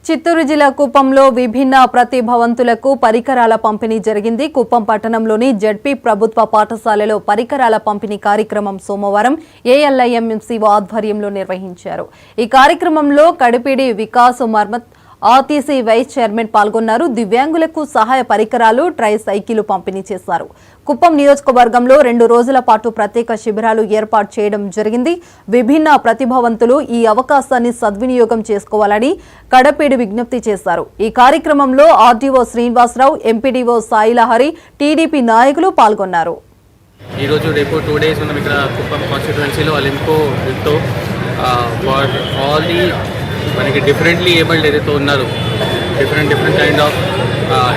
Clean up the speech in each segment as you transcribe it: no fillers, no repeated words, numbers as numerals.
చిత్తూరు జిల్లా కుప్పంలో విభిన్న ప్రతిభావంతులకు పరికరాల పంపిణీ జరిగింది. కుప్పం పట్టణంలోని జెడ్పీ ప్రభుత్వ పాఠశాలలో పరికరాల పంపిణీ కార్యక్రమం సోమవారం ఏఎల్ఐఎంసీఓ ఆధ్వర్యంలో నిర్వహించారు. ఈ కార్యక్రమంలో కడిపిడి వికాస్ మర్మత్ ఆర్టీసీ వైస్ చైర్మన్ పాల్గొన్నారు. దివ్యాంగులకు సహాయ పరికరాలు, ట్రై సైకిల్ పంపిణీ చేశారు. కుప్పం నియోజకవర్గంలో 2 రోజుల పాటు ప్రత్యేక శిబిరాలు ఏర్పాటు చేయడం జరిగింది. విభిన్న ప్రతిభావంతులు ఈ అవకాశాన్ని సద్వినియోగం చేసుకోవాలని కడపేడి విజ్ఞప్తి చేశారు. ఈ కార్యక్రమంలో RDO Srinivasarao, MPDO Sailahari, TDP నాయకులు పాల్గొన్నారు. ఈ రోజు రేపు 2 డేస్ ఉన్నాం ఇక్కడ కుప్పం కాన్స్టిట్యుయెన్సీలో అలింకో తో ఫర్ ఆల్ ది మనకి డిఫరెంట్లీ ఏబుల్డ్ ఏదైతే ఉన్నారు డిఫరెంట్ కైండ్ ఆఫ్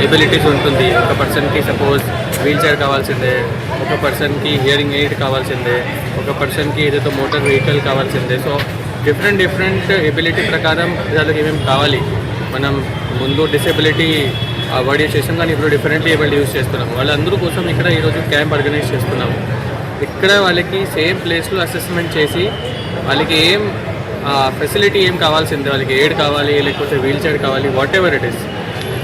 ఎబిలిటీస్ ఉంటుంది. ఒక పర్సన్కి సపోజ్ వీల్ చైర్ కావాల్సిందే, ఒక పర్సన్కి హియరింగ్ ఎయిడ్ కావాల్సిందే, ఒక పర్సన్కి ఏదైతే మోటార్ వెహికల్ కావాల్సిందే. సో డిఫరెంట్ ఎబిలిటీ ప్రకారం వాళ్ళకి ఏమేమి కావాలి. మనం ముందు డిసేబిలిటీ వర్డ్ యూజ్ చేసాం, కానీ ఇప్పుడు డిఫరెంట్లీ ఏబుల్డ్ యూజ్ చేస్తున్నాం. వాళ్ళందరూ కోసం ఇక్కడ ఈరోజు క్యాంప్ ఆర్గనైజ్ చేస్తున్నాము. ఇక్కడ వాళ్ళకి సేమ్ ప్లేస్లో అసెస్మెంట్ చేసి వాళ్ళకి ఏం ఫెసిలిటీ ఏం కావాల్సిందే, వాళ్ళకి ఎయిడ్ కావాలి లేకపోతే వీల్ చైర్ కావాలి, వాట్ ఎవర్ ఇట్ ఈస్,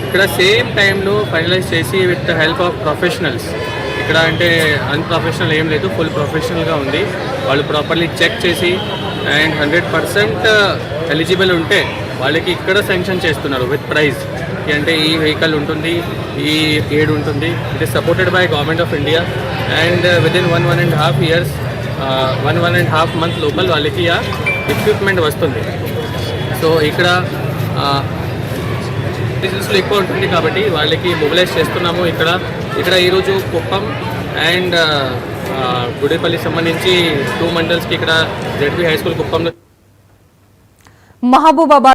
ఇక్కడ సేమ్ టైంలో ఫైనలైజ్ చేసి with the help of professionals. ఇక్కడ అంటే అన్ప్రొఫెషనల్ ఏం లేదు, ఫుల్ ప్రొఫెషనల్గా ఉంది. వాళ్ళు ప్రాపర్లీ చెక్ చేసి అండ్ 100% ఎలిజిబుల్ ఉంటే వాళ్ళకి ఇక్కడ శాంక్షన్ చేస్తున్నారు విత్ ప్రైజ్. అంటే ఈ వెహికల్ ఉంటుంది, ఈ ఎయిడ్ ఉంటుంది. It is supported by government of India and within 1.5 years 1.5 months లోపల వాళ్ళకి ఆ ఎక్విప్మెంట్ వస్తుంది. సో ఇక్కడ బిజినెస్లో ఎక్కువ ఉంటుంది కాబట్టి వాళ్ళకి మొబిలైజ్ చేస్తున్నాము. ఇక్కడ ఈరోజు కుప్పం అండ్ గుడిపల్లి సంబంధించి 2 మండల్స్కి ఇక్కడ జెడ్పీ హై స్కూల్ కుప్పంలో మహబూబాబాద్